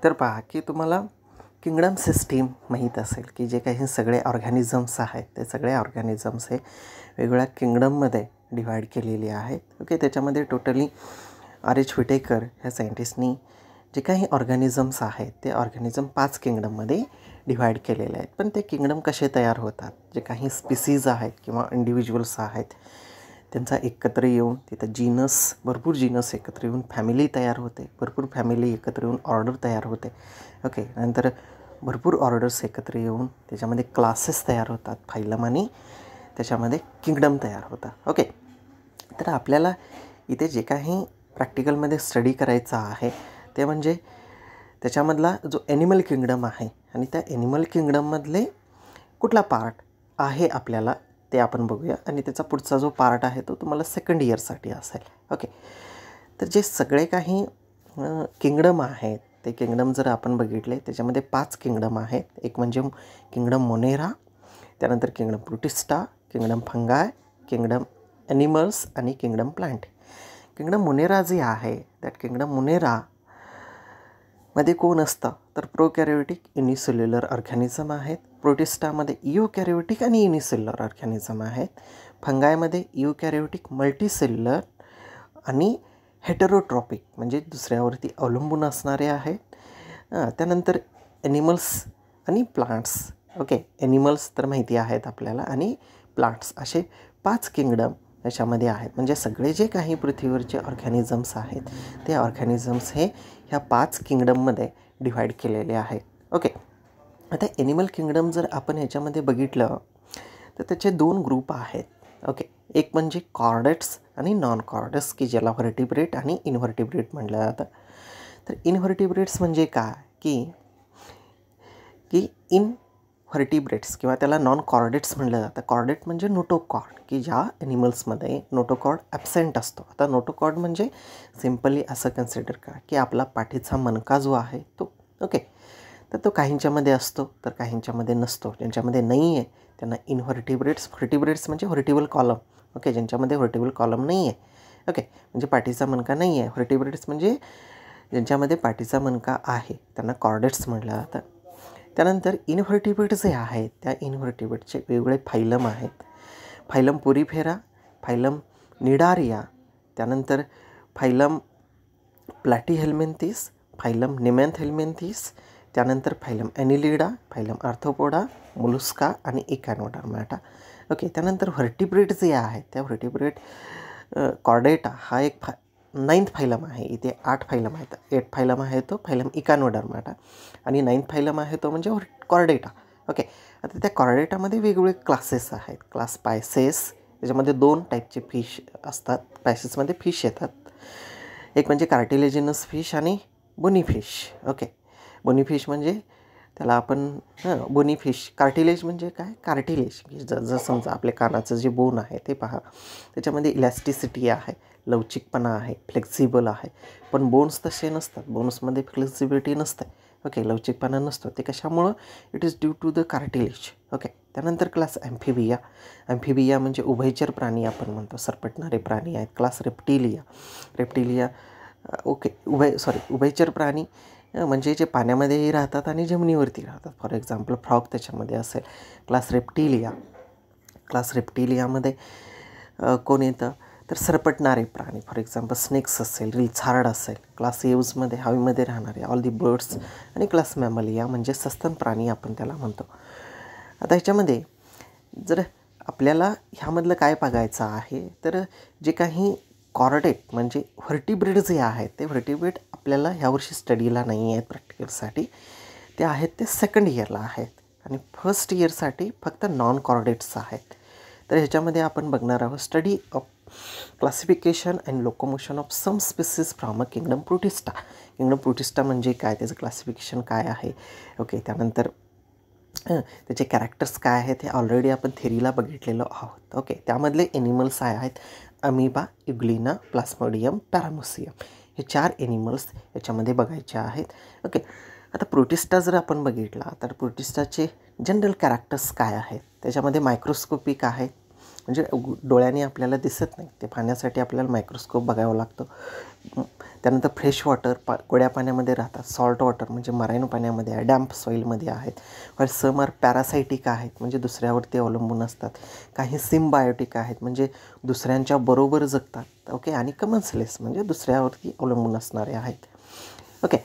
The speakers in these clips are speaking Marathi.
तर पहा की तुम्हाला किंगडम सिस्टीम माहीत असेल की जे काही सगळे ऑर्गॅनिझम्स आहेत ते सगळे ऑर्गॅनिझम्स हे वेगवेगळ्या किंगडममध्ये डिव्हाइड केलेले आहेत. ओके, त्याच्यामध्ये टोटली R.H. व्हिटेकर ह्या सायंटिस्टनी जे काही ऑर्गॅनिझम्स आहेत ते ऑर्गॅनिझम 5 किंगडममध्ये डिव्हाइड केलेले आहेत. पण ते किंगडम कसे तयार होतात, जे काही स्पीसीज आहेत किंवा इंडिव्हिज्युअल्स आहेत त्यांचा एकत्र येऊन तिथं जीनस, भरपूर जीनस एकत्र येऊन फॅमिली तयार होते, भरपूर फॅमिली एकत्र येऊन ऑर्डर तयार होते. ओके, नंतर भरपूर ऑर्डर्स एकत्र येऊन त्याच्यामध्ये क्लासेस तयार होतात, फायलम, आणि त्याच्यामध्ये किंगडम तयार होतात. ओके, तर आपल्याला इथे जे काही प्रॅक्टिकलमध्ये स्टडी करायचा आहे ते म्हणजे त्याच्यामधला जो ॲनिमल किंगडम आहे आणि त्या ॲनिमल किंगडममधले कुठला पार्ट आहे आपल्याला ते आपण बघूया. आणि त्याचा पुढचा जो पार्ट आहे तो तुम्हाला सेकंड इयरसाठी असेल. ओके, तर जे सगळे काही किंगडम आहेत ते किंगडम जर आपण बघितले त्याच्यामध्ये 5 किंगडम आहेत. एक म्हणजे किंगडम मोनेरा, त्यानंतर kingdom Protista, kingdom फंगाय, kingdom animals आणि किंगडम प्लांट. किंगडम मोनेरा जे आहे दॅट किंगडम मोनेरा मध्ये कोण असतं तर प्रोकॅरियोटिक युनिसेल्युलर ऑर्गॅनिझम आहेत. प्रोटिस्टामध्ये युकॅरियोटिक आणि युनिसेल्युलर ऑर्गॅनिझम आहेत. फंगायमध्ये युकॅरियोटिक, मल्टीसेल्युलर आणि हेटेरोट्रॉपिक म्हणजे दुसऱ्यावरती अवलंबून असणारे आहेत. त्यानंतर ॲनिमल्स आणि प्लांट्स. ओके, ॲनिमल्स तर माहिती आहेत आपल्याला आणि प्लांट्स असे 5 किंगडम याच्यामध्ये आहेत. म्हणजे सगळे जे काही पृथ्वीवरचे ऑर्गॅनिझम्स आहेत ते ऑर्गॅनिझम्स हे ह्या 5 किंगडममध्ये डिव्हाइड केलेले आहेत. ओके, आता ॲनिमल किंगडम जर आपण ह्याच्यामध्ये बघितलं तर त्याचे 2 ग्रुप आहेत. ओके, एक म्हणजे कॉर्डेट्स आणि नॉन कॉर्डेट्स की ज्याला व्हर्टिब्रेट आणि इनव्हर्टिब्रेट म्हटलं जातं. तर इनव्हर्टिब्रेट्स म्हणजे काय की इनव्हर्टिब्रेट्स किंवा त्याला नॉन कॉर्डेट्स म्हटलं जातं. कॉर्डेट म्हणजे नोटोकॉर्ड की ज्या ॲनिमल्समध्ये नोटोकॉर्ड ॲब्सेंट असतो. आता नोटोकॉर्ड म्हणजे सिम्पली असं कन्सिडर करा की आपला पाठीचा मणका जो आहे तो. ओके, तर तो काहींच्यामध्ये असतो तर काहींच्यामध्ये नसतो. ज्यांच्यामध्ये नाही आहे त्यांना इनव्हर्टिब्रेट्स. व्हर्टिब्रेट्स म्हणजे व्हर्टिबल कॉलम. ओके, ज्यांच्यामध्ये व्हर्टिबल कॉलम नाही आहे, ओके, म्हणजे पाठीचा मणका नाही आहे. व्हर्टिब्रेट्स म्हणजे ज्यांच्यामध्ये पाठीचा मणका आहे त्यांना कॉर्डेट्स म्हटलं जातं. त्यानंतर इनव्हर्टिब्रेट जे आहेत त्या इनव्हर्टिब्रेटचे वेगवेगळे फायलम आहेत. फायलम पोरीफेरा, फायलम निडारिया, त्यानंतर फायलम प्लॅटीहेल्मिंथिस, फायलम निमॅन्थेल्मिंथिस, त्यानंतर फायलम ॲनिलिडा, फायलम आर्थ्रोपोडा, मोलुस्का आणि इकॅनोडर्माटा. ओके, त्यानंतर व्हर्टिब्रेट जे आहेत त्या व्हर्टिब्रेट कॉर्डेटा हा एक 9th फायलम आहे. इथे 8 फायलम आहेत. 8 फायलम आहे तो फायलम इकॅनोडर्माटा आणि 9th फायलम आहे तो म्हणजे कॉर्डेटा. ओके, आता त्या कॉर्डेटामध्ये वेगवेगळे क्लासेस आहेत. क्लास पायसेस, त्याच्यामध्ये 2 टाईपचे फिश असतात. पायसेसमध्ये फिश येतात. एक म्हणजे कार्टिलेजिनस फिश आणि बोनीफिश. ओके, बोनीफिश म्हणजे त्याला आपण बोनीफिश. कार्टिलेज म्हणजे काय, कार्टिलेज जर समजा आपल्या कानाचं जे बोन आहे ते पहा, त्याच्यामध्ये इलॅस्टिसिटी आहे, लवचिकपणा आहे, फ्लेक्झिबल आहे. पण बोन्स तसे नसतात. बोन्समध्ये फ्लेक्झिबिलिटी नसते. ओके, लवचिकपणा नसतो. ते कशामुळं, it is due to the cartilage. Okay, त्यानंतर क्लास ॲम्फिबिया. ॲम्फिबिया म्हणजे उभयचर प्राणी आपण म्हणतो, सरपटणारे प्राणी आहेत. Class reptilia. रेप्टिलिया ओके, उभयचर प्राणी म्हणजे जे पाण्यामध्येही राहतात आणि जमिनीवरती राहतात. फॉर एक्झाम्पल फ्रॉग त्याच्यामध्ये असेल. Class reptilia. क्लास रेप्टिलियामध्ये कोण येतं तर सरपटणारे प्राणी, फॉर एक्झाम्पल स्नेक्स असेल, रिचार्ड असेल. क्लास एव्जमध्ये हवेमध्ये राहणारे ऑल दी बर्ड्स. आणि क्लास मॅमलिया म्हणजे सस्तन प्राणी आपण त्याला म्हणतो. आता ह्याच्यामध्ये जर आपल्याला ह्यामधलं काय बघायचं आहे तर जे काही कॉर्डेट म्हणजे व्हर्टिब्रेट जे आहेत ते व्हर्टिब्रेट आपल्याला ह्यावर्षी स्टडीला नाही आहेत प्रॅक्टिकलसाठी. ते आहेत ते सेकंड इयरला आहेत आणि फर्स्ट इयरसाठी फक्त नॉन कॉर्डेट्स आहेत. तर ह्याच्यामध्ये आपण बघणार आहोत study of classification and locomotion of some species from a kingdom Protista. Kingdom Protista म्हणजे काय, त्याचं क्लासिफिकेशन काय आहे. ओके, त्यानंतर त्याचे कॅरेक्टर्स काय आहेत हे ऑलरेडी आपण थेरीला बघितलेलो आहोत. ओके, त्यामधले ॲनिमल्स आहेत अमिबा, युग्लिना, प्लास्मोडियम, पॅरामोसियम. हे 4 ॲनिमल्स याच्यामध्ये बघायचे आहेत. ओके, आता प्रोटिस्टा जर आपण बघितला तर प्रोटिस्टाचे जनरल कॅरेक्टर्स काय आहेत, त्याच्यामध्ये मायक्रोस्कोपिक आहेत, म्हणजे डोळ्याने आपल्याला दिसत नाही, ते पाहण्यासाठी आपल्याला मायक्रोस्कोप बघावं लागतं. त्यानंतर फ्रेश वॉटर गोड्या पाण्यामध्ये राहतात. सॉल्ट वॉटर म्हणजे मरायनो पाण्यामध्ये आहे, डॅम्प सॉईलमध्ये आहेत. वर सम आर पॅरासायटिक आहेत म्हणजे दुसऱ्यावरती अवलंबून असतात. काही सिम्बायोटिक आहेत म्हणजे दुसऱ्यांच्या बरोबर जगतात. ओके, आणि कमन्सलेस म्हणजे दुसऱ्यावरती अवलंबून असणारे आहेत. ओके,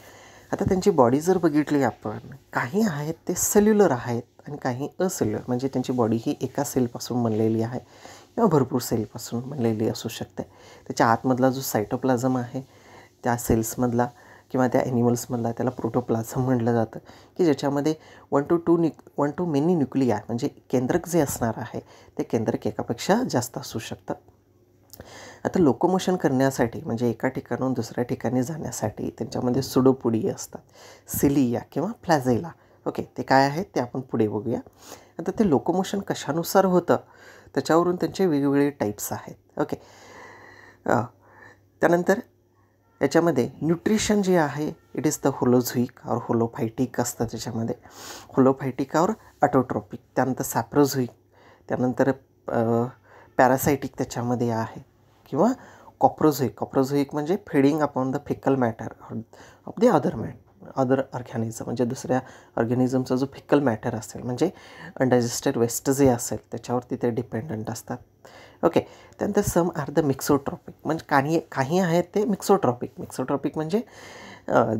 आता त्यांची बॉडी जर बघितली आपण, काही आहेत ते सेल्युलर आहेत आणि काही असेल्युलर म्हणजे त्यांची बॉडी ही एका सेलपासून बनलेली आहे किंवा भरपूर सेलपासून बनलेली असू शकते. त्याच्या आतमधला जो सायटोप्लाझम आहे त्या सेल्समधला किंवा त्या ॲनिमल्समधला त्याला प्रोटोप्लाझम म्हटलं जातं, की ज्याच्यामध्ये 1 to मेनी न्यूक्लिया म्हणजे केंद्रक जे असणार आहे ते केंद्रक एकापेक्षा जास्त असू शकतं. आता लोकोमोशन करण्यासाठी म्हणजे एका ठिकाणाहून दुसऱ्या ठिकाणी जाण्यासाठी त्यांच्यामध्ये सुडोपोडी असतात, सिलिया किंवा फ्लॅझेला. ओके, ते काय आहेत ते आपण पुढे बघूया. आता ते लोकोमोशन कशानुसार होतं त्याच्यावरून त्यांचे वेगवेगळे टाईप्स आहेत. ओके, त्यानंतर याच्यामध्ये न्यूट्रिशन जे आहे इट इज द होलोझोइक और होलोफायटिक असतं. त्याच्यामध्ये होलोफायटिक और ऑटोट्रॉपिक, त्यानंतर सॅप्रोझोइक, त्यानंतर पॅरासायटिक त्याच्यामध्ये आहे किंवा कॉप्रोझोइक म्हणजे feeding upon the faecal matter of the other organism म्हणजे दुसऱ्या ऑर्गॅनिझमचा जो फिकल मॅटर असेल म्हणजे अनडायजेस्टेड वेस्ट जे असेल त्याच्यावरती ते डिपेंडंट असतात. ओके, त्यानंतर सम आर द मिक्सोट्रॉपिक म्हणजे काही आहेत ते मिक्सोट्रॉपिक म्हणजे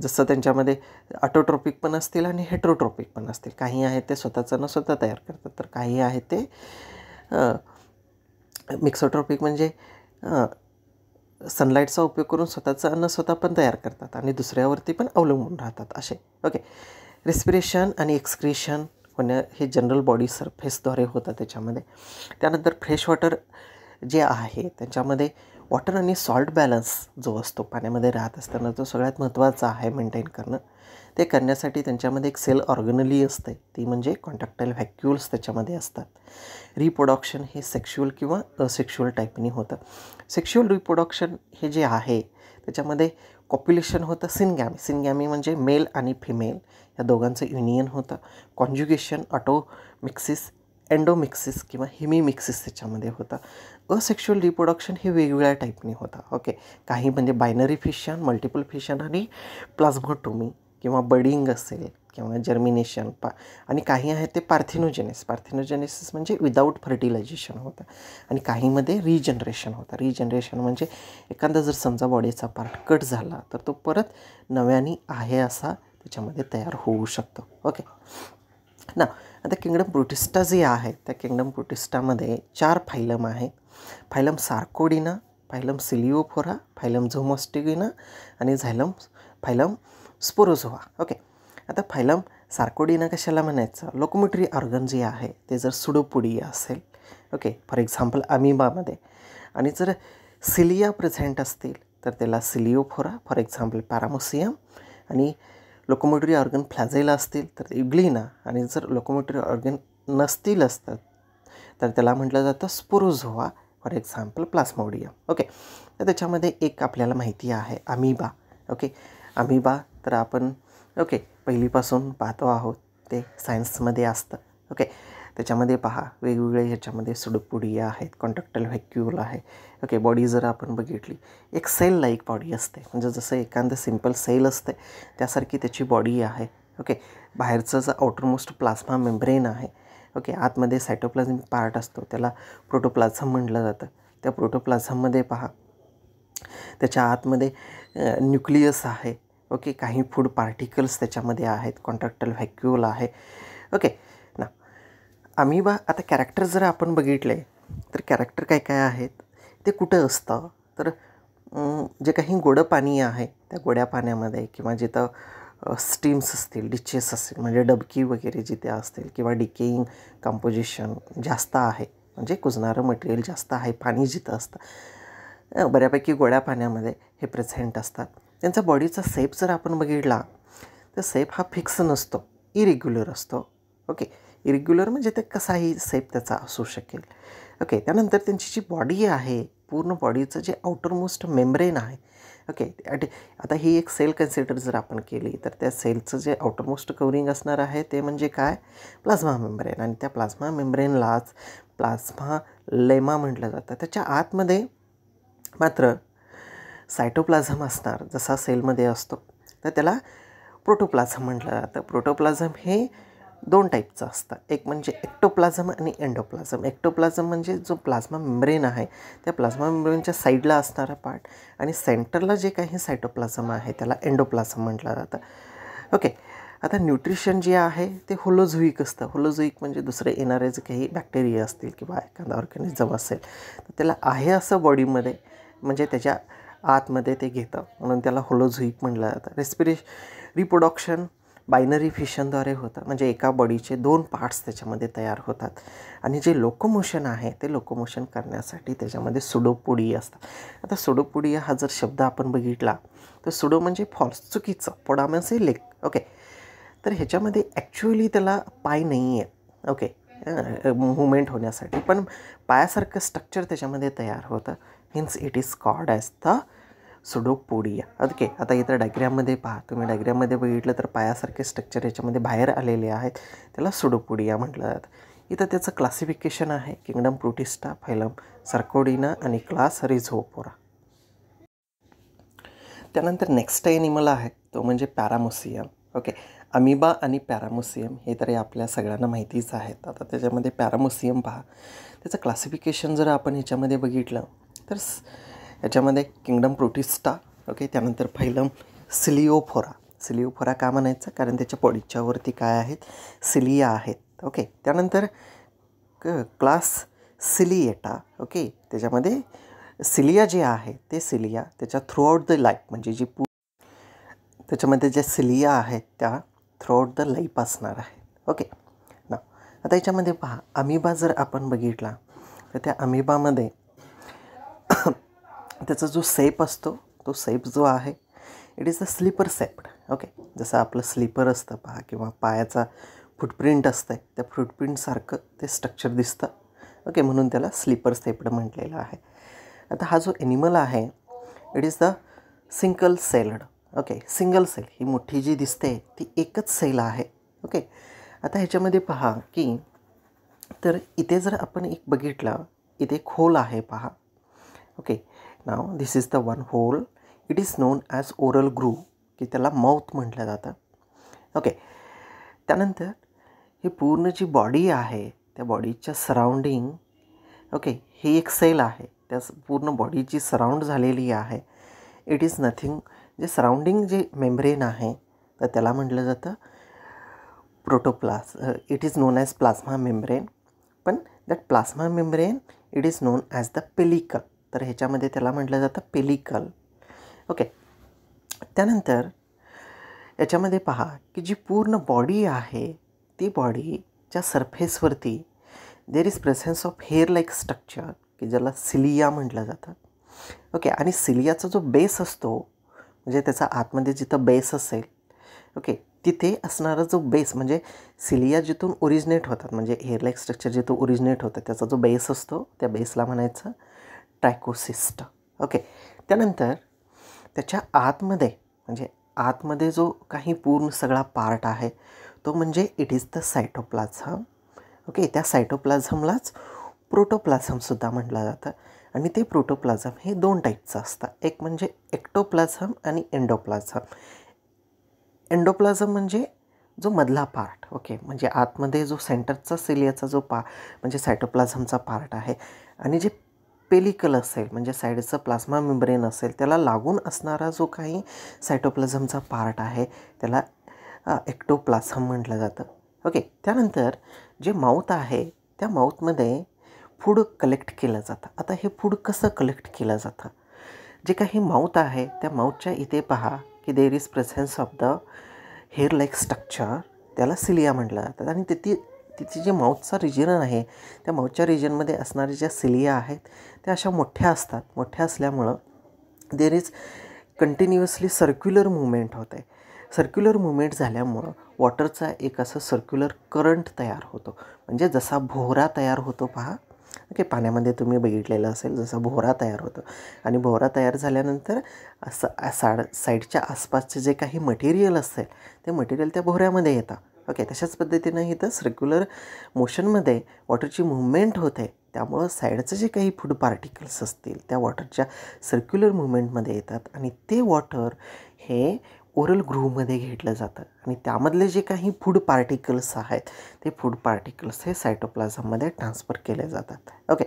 जसं त्यांच्यामध्ये ऑटोट्रॉपिक पण असतील आणि हेट्रोट्रॉपिक पण असतील. काही आहेत ते स्वतःचं स्वतः तयार करतात, तर काही आहेत ते मिक्सोट्रॉपिक म्हणजे सनलाईटचा उपयोग करून स्वतःचं अन्न स्वतः पण तयार करतात आणि दुसऱ्यावरती पण अवलंबून राहतात असे. ओके, रेस्पिरेशन आणि एक्सक्रिशन होणं हे जनरल बॉडी सरफेसद्वारे होतं त्याच्यामध्ये. त्यानंतर फ्रेश वॉटर जे आहे त्याच्यामध्ये वॉटर आणि सॉल्ट बॅलन्स जो असतो पाण्यामध्ये राहत असताना तो सगळ्यात महत्त्वाचा आहे मेंटेन करणं. ते करण्यासाठी त्यांच्यामध्ये एक सेल ऑर्गनली असते, ती म्हणजे कॉन्टॅक्टाईल व्हॅक्युल्स त्याच्यामध्ये असतात. रिप्रोडक्शन हे सेक्शुअल किंवा असेक्शुअल टाईपनी होतं. सेक्शुअल रिप्रोडक्शन हे जे आहे त्याच्यामध्ये कॉप्युलेशन होतं सिनगॅमी म्हणजे मेल आणि फिमेल या दोघांचं युनियन होतं. कॉन्ज्युगेशन, ऑटोमिक्सिस, एंडोमिक्सिस किंवा हिमिमिक्सिस त्याच्यामध्ये होतं. असेक्शुअल रिप्रोडक्शन हे वेगवेगळ्या टाईपनी होतं. ओके, काही म्हणजे बायनरी फिशन, मल्टिपल फिशन आणि प्लाझ्मोटोमी किंवा बडिंग असेल किंवा जर्मिनेशन आणि काही आहेत ते पार्थिनोजेनेसिस म्हणजे विदाऊट फर्टिलायझेशन होतं. आणि काहीमध्ये रिजनरेशन होतं. रिजनरेशन म्हणजे एखादा जर समजा बॉडीचा पार्ट कट झाला तर तो परत नव्याने आहे असा त्याच्यामध्ये तयार होऊ शकतो. ओके ना, आता किंगडम प्रोटिस्टा जे आहे त्या किंगडम प्रोटिस्टामध्ये 4 फायलम आहेत. फायलम सार्कोडिना, फायलम सिलिओफोरा, फायलम झोमॉस्टिगिना आणि फायलम स्पोरोझोआ. ओके, आता फायलम सार्कोडिना कशाला म्हणायचं, लोकोमोटरी ऑर्गन जे आहे ते जर सुडोपोडिया असेल, ओके, फॉर एक्झाम्पल अमिबामध्ये, आणि जर सिलिया प्रेझेंट असतील तर त्याला सिलिओफोरा, फॉर एक्झाम्पल पॅरामोसियम, आणि लोकोमोटरी ऑर्गन फ्लॅझेला असतील तर युग्लिना, आणि जर लोकोमोटरी ऑर्गन नसतील असतात तर त्याला म्हटलं जातं स्पोरोझोआ, फॉर एक्झाम्पल प्लाझ्मोडियम. ओके, तर त्याच्यामध्ये एक आपल्याला माहिती आहे अमिबा. ओके, अमिबा तर आपण पहिलीपासून पाहतो आहोत, ते सायन्समध्ये असतं. ओके, त्याच्यामध्ये पहा वेगवेगळे ह्याच्यामध्ये सुडोपोडिया आहेत, कॉन्टॅक्टाईल व्हॅक्यूल आहे. ओके, बॉडी जर आपण बघितली एक सेल लाईक बॉडी असते, म्हणजे जसं एखादं सिम्पल सेल असते त्यासारखी त्याची बॉडी आहे. ओके, बाहेरचं जो आउटरमोस्ट प्लाझ्मा मेम्ब्रेन आहे, ओके, आतमध्ये सायटोप्लाझमिक पार्ट असतो त्याला प्रोटोप्लाझम म्हटलं जातं. त्या प्रोटोप्लाझममध्ये पहा त्याच्या आतमध्ये न्यूक्लियस आहे. ओके, काही फूड पार्टिकल्स त्याच्यामध्ये आहेत, कॉन्ट्रॅक्टाईल व्हॅक्यूल आहे. ओके ना, अमिबा आता कॅरेक्टर जर आपण बघितले तर कॅरेक्टर काय काय आहेत ते कुठं असतं तर जे काही गोडं पाणी आहे त्या गोड्या पाण्यामध्ये किंवा जिथं स्टीम्स असतील, डिचेस असतील म्हणजे डबकी वगैरे जिथे असतील किंवा डिकेईंग कंपोजिशन जास्त आहे म्हणजे कुजणारं मटेरियल जास्त आहे, पाणी जिथं असतं बऱ्यापैकी गोड्या पाण्यामध्ये हे प्रेझेंट असतात. त्यांचा बॉडीचा शेप जर आपण बघितला तर शेप हा फिक्स नसतो, इरेग्युलर असतो. ओके, इरेग्युलर म्हणजे ते कसाही शेप त्याचा असू शकेल. ओके, त्यानंतर त्यांची जी बॉडी आहे पूर्ण बॉडीचं जे आउटरमोस्ट मेम्ब्रेन आहे, ओके, आता ही एक सेल कन्सिडर जर आपण केली तर त्या सेलचं जे आउटरमोस्ट कवरिंग असणार आहे ते म्हणजे काय, प्लाझ्मा मेम्ब्रेन, आणि त्या प्लाझ्मा मेम्ब्रेनलाच प्लाझ्मा लेमा म्हटलं जातं. त्याच्या आतमध्ये मात्र सायटोप्लाझम असणार, जसा सेलमध्ये असतो. तर त्याला प्रोटोप्लाझम म्हटलं जातं. प्रोटोप्लाझम हे 2 टाईपचं असतं. एक म्हणजे एक्टोप्लाझम आणि एंडोप्लाझम. एक्टोप्लाझम म्हणजे जो प्लाझ्मा मेम्ब्रेन आहे, त्या प्लाझ्मा मेम्ब्रेनच्या साईडला असणारा पार्ट, आणि सेंटरला जे काही सायटोप्लाझम आहे त्याला एंडोप्लाझम म्हटलं जातं. ओके. आता न्यूट्रिशन जे आहे ते होलोझोईक असतं. होलोझोईक म्हणजे दुसरे येणारे जे काही बॅक्टेरिया असतील किंवा एखादा ऑर्गॅनिझम असेल तर त्याला आहे असं बॉडीमध्ये, म्हणजे त्याच्या आतमध्ये ते घेतं, म्हणून त्याला होलोझोईक म्हटलं जातं. रिप्रोडक्शन बायनरी फिशनद्वारे होतं, म्हणजे एका बॉडीचे 2 पार्ट्स त्याच्यामध्ये तयार होतात. आणि जे लोकोमोशन आहे ते लोकोमोशन करण्यासाठी त्याच्यामध्ये सुडोपोडिया असतात. आता सुडोपोडिया हा जर शब्द आपण बघितला तर सुडो म्हणजे फॉल्स, चुकीचं, पोडा म्हणजे लेग. ओके. तर ह्याच्यामध्ये ॲक्च्युअली त्याला पाय नाही आहे. ओके. मुवमेंट होण्यासाठी, पण पायासारखं स्ट्रक्चर त्याच्यामध्ये तयार होतं. Hence it is called as the pseudopodia. Okay. आता इथं डायग्रॅममध्ये पहा, तुम्ही डायग्रॅममध्ये बघितलं तर पायासारखे स्ट्रक्चर याच्यामध्ये बाहेर आलेले आहेत, त्याला सुडोपोडिया म्हटलं जातं. इथं त्याचं क्लासिफिकेशन आहे किंगडम प्रोटिस्टा, फायलम सर्कोडिना आणि क्लास रिझोपोरा. त्यानंतर नेक्स्ट ॲनिमल आहे तो म्हणजे पॅरामोसियम. ओके. अमिबा आणि पॅरामोसियम हे तरी आपल्या सगळ्यांना माहितीच आहेत. आता त्याच्यामध्ये पॅरामोसियम पहा, त्याचं क्लासिफिकेशन जर आपण ह्याच्यामध्ये बघितलं तर याच्यामध्ये किंगडम प्रोटिस्टा. ओके. त्यानंतर फायलम सिलिओफोरा. सिलिओफोरा का म्हणायचं, कारण त्याच्या बॉडीच्या वरती काय आहेत, सिलिया आहेत. ओके. त्यानंतर क्लास सिलिएटा. ओके. त्याच्यामध्ये सिलिया जे आहे ते सिलिया त्याच्या थ्रूआउट द लाईफ, म्हणजे जी त्याच्यामध्ये ज्या सिलिया आहेत त्या थ्रूआउट द लाईफ असणार आहेत. ओके ना. आता याच्यामध्ये पहा, अमिबा जर आपण बघितला तर त्या अमिबामध्ये त्याचा जो सेप असतो, तो सेप जो आहे it is a slipper shaped. Okay. जसं आपलं स्लीपर असतं पहा, किंवा पायाचा फुटप्रिंट असतं, त्या फुटप्रिंटसारखं ते स्ट्रक्चर दिसतं. ओके. म्हणून त्याला स्लीपर सेप्ड म्हटलेलं आहे. आता हा जो ॲनिमल आहे it is the single celled. Okay. Single cell, ही मोठी जी दिसते ती एकच सेल आहे. ओके. आता ह्याच्यामध्ये पहा की, तर इथे जर आपण एक बघितलं, इथे खोल आहे पहा. ओके. नाव this is the one hole. It is known as oral groove, की त्याला माउथ म्हटलं जातं. ओके. त्यानंतर ही पूर्ण जी बॉडी आहे त्या बॉडीच्या सराउंडिंग, ओके, ही एक सेल आहे, त्या पूर्ण बॉडी जी सराउंड झालेली आहे इट इज नथिंग, जे सराउंडिंग जे मेम्ब्रेन आहे तर त्याला म्हटलं जातं it is known as plasma membrane. पण that plasma membrane it is known as the pellicle. तर ह्याच्यामध्ये त्याला म्हटलं जातं पेलिकल. ओके. त्यानंतर याच्यामध्ये पहा की जी पूर्ण बॉडी आहे ती बॉडीच्या सरफेसवरती there is presence of hair like structure, की ज्याला सिलिया म्हटलं जातं. ओके. आणि सिलियाचा जो बेस असतो, म्हणजे त्याचा आतमध्ये जिथं बेस असेल, ओके, तिथे असणारा जो बेस, म्हणजे सिलिया जिथून ओरिजिनेट होतात, म्हणजे हेअर लाईक स्ट्रक्चर जिथं ओरिजिनेट होतं त्याचा जो बेस असतो त्या बेसला म्हणायचं ट्रायकोसिस्ट. ओके. त्यानंतर त्याच्या आतमध्ये, म्हणजे आतमध्ये जो काही पूर्ण सगळा पार्ट आहे तो म्हणजे it is the cytoplasm. Okay. त्या सायटोप्लाझमलाच प्रोटोप्लाझमसुद्धा म्हटलं जातं. आणि ते प्रोटोप्लाझम हे 2 टाईपचं असतं, एक म्हणजे एक्टोप्लाझम आणि एंडोप्लाझम. एंडोप्लाझम म्हणजे जो मधला पार्ट. ओके. म्हणजे आतमध्ये जो सेंटरचा सिलियाचा जो म्हणजे सायटोप्लाझमचा पार्ट आहे, आणि जे पेलिकल असेल म्हणजे साईडचं प्लाझ्मा मेम्ब्रेन असेल त्याला लागून असणारा जो काही सायटोप्लाझमचा पार्ट आहे त्याला एक्टोप्लाझम म्हटलं जातं. ओके. त्यानंतर जे माउथ आहे त्या माउथमध्ये फूड कलेक्ट केलं जातं. आता हे फूड कसं कलेक्ट केलं जातं, जे काही माउथ आहे त्या माउथच्या इथे पहा की there is presence of the hair like structure, त्याला सिलिया म्हटलं जातं. आणि तिथे जे माउथचा रिजन आहे त्या माउथच्या रिजनमध्ये असणाऱ्या ज्या सिलिया आहेत त्या अशा मोठ्या असतात. मोठ्या असल्यामुळं there is continuously circular movement होते. सर्क्युलर मुवमेंट झाल्यामुळं वॉटरचा एक असं सर्क्युलर करंट तयार होतो, म्हणजे जसा भोवरा तयार होतो पहा. ओके. पाण्यामध्ये तुम्ही बघितलेलं असेल जसा भोवरा तयार होतो, आणि भोवरा तयार झाल्यानंतर असं साईडच्या आसपासचे जे काही मटेरियल असेल ते मटेरियल त्या भोवऱ्यामध्ये येतं. ओके. तशाच पद्धतीनं इथं सर्क्युलर मोशनमध्ये वॉटरची मुवमेंट होते, त्यामुळं साईडचं जे काही फूड पार्टिकल्स असतील त्या वॉटरच्या सर्क्युलर मुवमेंटमध्ये येतात आणि ते वॉटर हे ओरल ग्रूव्हमध्ये घेतलं जातं आणि त्यामधले जे काही फूड पार्टिकल्स आहेत ते फूड पार्टिकल्स हे सायटोप्लाझममध्ये ट्रान्सफर केले जातात. ओके,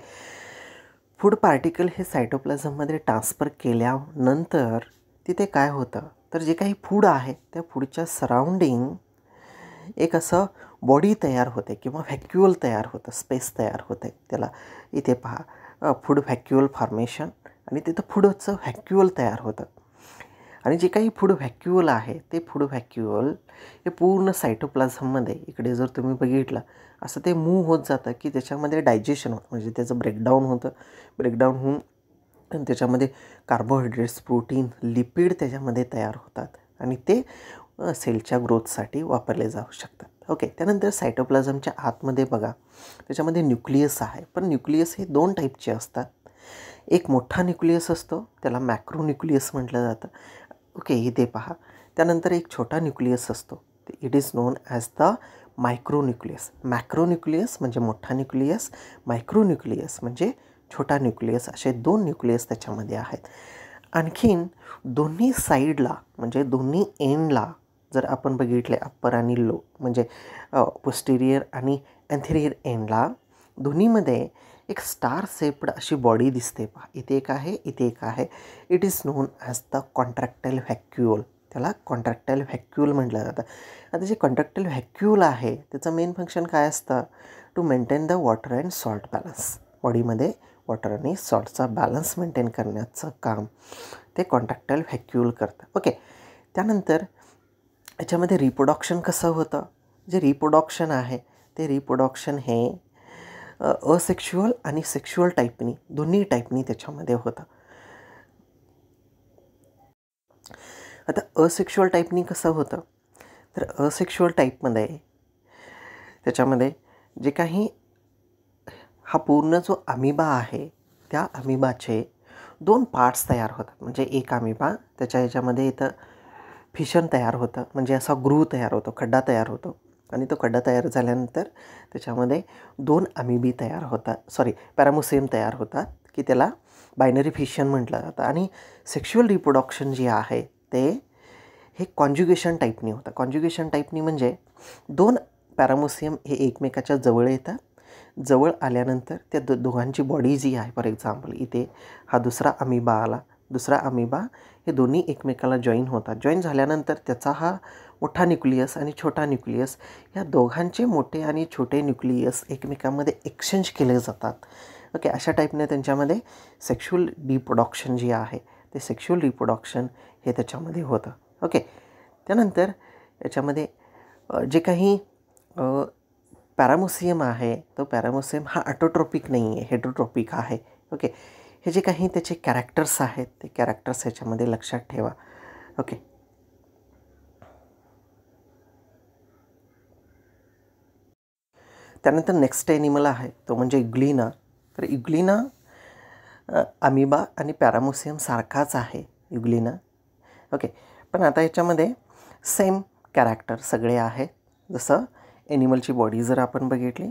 फूड पार्टिकल हे सायटोप्लाझममध्ये ट्रान्सफर केल्यानंतर तिथे काय होतं तर जे काही फूड आहे त्या फूडच्या सराउंडिंग एक असं बॉडी तयार होते किंवा व्हॅक्युअल तयार होतं, स्पेस तयार होते. त्याला इथे पहा फूड व्हॅक्युअल फॉर्मेशन आणि तिथं फूडचं व्हॅक्युअल तयार होतं आणि जे काही फूड व्हॅक्युअल आहे ते फूड व्हॅक्युअल हे पूर्ण सायटोप्लाझममध्ये इकडे जर तुम्ही बघितलं असं ते मूव्ह होत जातं की त्याच्यामध्ये डायजेशन होतं, म्हणजे त्याचं ब्रेकडाऊन होतं. ब्रेकडाऊन होऊन आणि त्याच्यामध्ये कार्बोहायड्रेट्स, प्रोटीन, लिपिड त्याच्यामध्ये तयार होतात आणि ते सेलच्या ग्रोथसाठी वापरले जाऊ शकतात. ओके, त्यानंतर सायटोप्लाझमच्या आतमध्ये बघा त्याच्यामध्ये न्यूक्लियस आहे, पण न्यूक्लियस हे 2 टाईपचे असतात. एक मोठा न्यूक्लियस असतो त्याला मॅक्रो न्यूक्लियस म्हटलं जातं. ओके, इथे पहा. त्यानंतर एक छोटा न्यूक्लियस असतो, it is known as the micro nucleus. Macro nucleus म्हणजे मोठा न्यूक्लियस, मायक्रो न्यूक्लियस म्हणजे छोटा न्यूक्लियस, असे 2 न्यूक्लियस त्याच्यामध्ये आहेत. आणखीन दोन्ही साईडला म्हणजे दोन्ही एंडला जर आपण बघितले अप्पर आणि लो म्हणजे पोस्टेरियर आणि अँथेरियर एंडला दोन्हीमध्ये एक स्टार शेप्ड अशी बॉडी दिसते पहा. इथे एक आहे, इथे एक आहे. It is known as the contractile vacuole. त्याला कॉन्ट्रॅक्टाईल व्हॅक्युअल म्हटलं जातं. आता जे कॉन्ट्रॅक्टाईल व्हॅक्युअल आहे त्याचं मेन फंक्शन काय असतं, to maintain the water and salt balance. बॉडीमध्ये वॉटर आणि सॉल्टचा बॅलन्स मेंटेन करण्याचं काम ते कॉन्ट्रॅक्टाईल व्हॅक्युअल करतं. ओके, त्यानंतर याच्यामध्ये रिप्रोडक्शन कसं होतं, जे रिप्रोडक्शन आहे ते रिप्रोडक्शन हे असेक्शुअल आणि सेक्शुअल टाईपनी दोन्ही टाईपनी त्याच्यामध्ये होतं. आता असेक्शुअल टाईपनी कसं होतं तर असेक्शुअल टाईपमध्ये त्याच्यामध्ये जे काही हा पूर्ण जो अमिबा आहे त्या अमिबाचे 2 पार्ट्स तयार होतात. म्हणजे एक अमिबा त्याच्या ह्याच्यामध्ये इथं फिशन तयार होतं, म्हणजे असा ग्रूव्ह तयार होतो, खड्डा तयार होतो आणि तो खड्डा तयार झाल्यानंतर त्याच्यामध्ये 2 अमिबी तयार होतात, पॅरामोसियम तयार होतात की त्याला बायनरी फिशन म्हटलं जातं. आणि सेक्शुअल रिप्रोडक्शन जे आहे ते हे कॉन्ज्युगेशन टाईपनी होतं. कॉन्ज्युगेशन टाईपनी म्हणजे 2 पॅरामोसियम हे एकमेकाच्या जवळ येतात. जवळ आल्यानंतर त्या दोघांची बॉडी जी आहे, फॉर एक्झाम्पल इथे हा दुसरा अमिबा आला, दुसरा अमिबा, हे दोन्ही एकमेकाला जॉईन होतात. जॉईन झाल्यानंतर त्याचा हा मोठा न्यूक्लियस आणि छोटा न्यूक्लियस या दोघांचे मोठे आणि छोटे न्यूक्लियस एकमेकांमध्ये एक्सचेंज केले जातात. ओके, अशा टाईपने त्यांच्यामध्ये सेक्शुअल रिप्रोडक्शन जे आहे ते सेक्शुअल रिप्रोडक्शन हे त्याच्यामध्ये होतं. ओके, त्यानंतर याच्यामध्ये जे काही पॅरामोसियम आहे तो पॅरामोसियम हा ऑटोट्रॉपिक नाही आहे, हेटरोट्रॉपिक आहे. ओके, हे जे काही त्याचे कॅरेक्टर्स आहेत ते कॅरेक्टर्स ह्याच्यामध्ये लक्षात ठेवा. ओके, त्यानंतर नेक्स्ट ॲनिमल आहे तो म्हणजे इग्लिना. तर इग्लिना अमिबा आणि पॅरामोसियम सारखाच आहे इग्लिना. ओके, पण आता याच्यामध्ये सेम कॅरेक्टर सगळे आहेत. जसं ॲनिमलची बॉडी जर आपण बघितली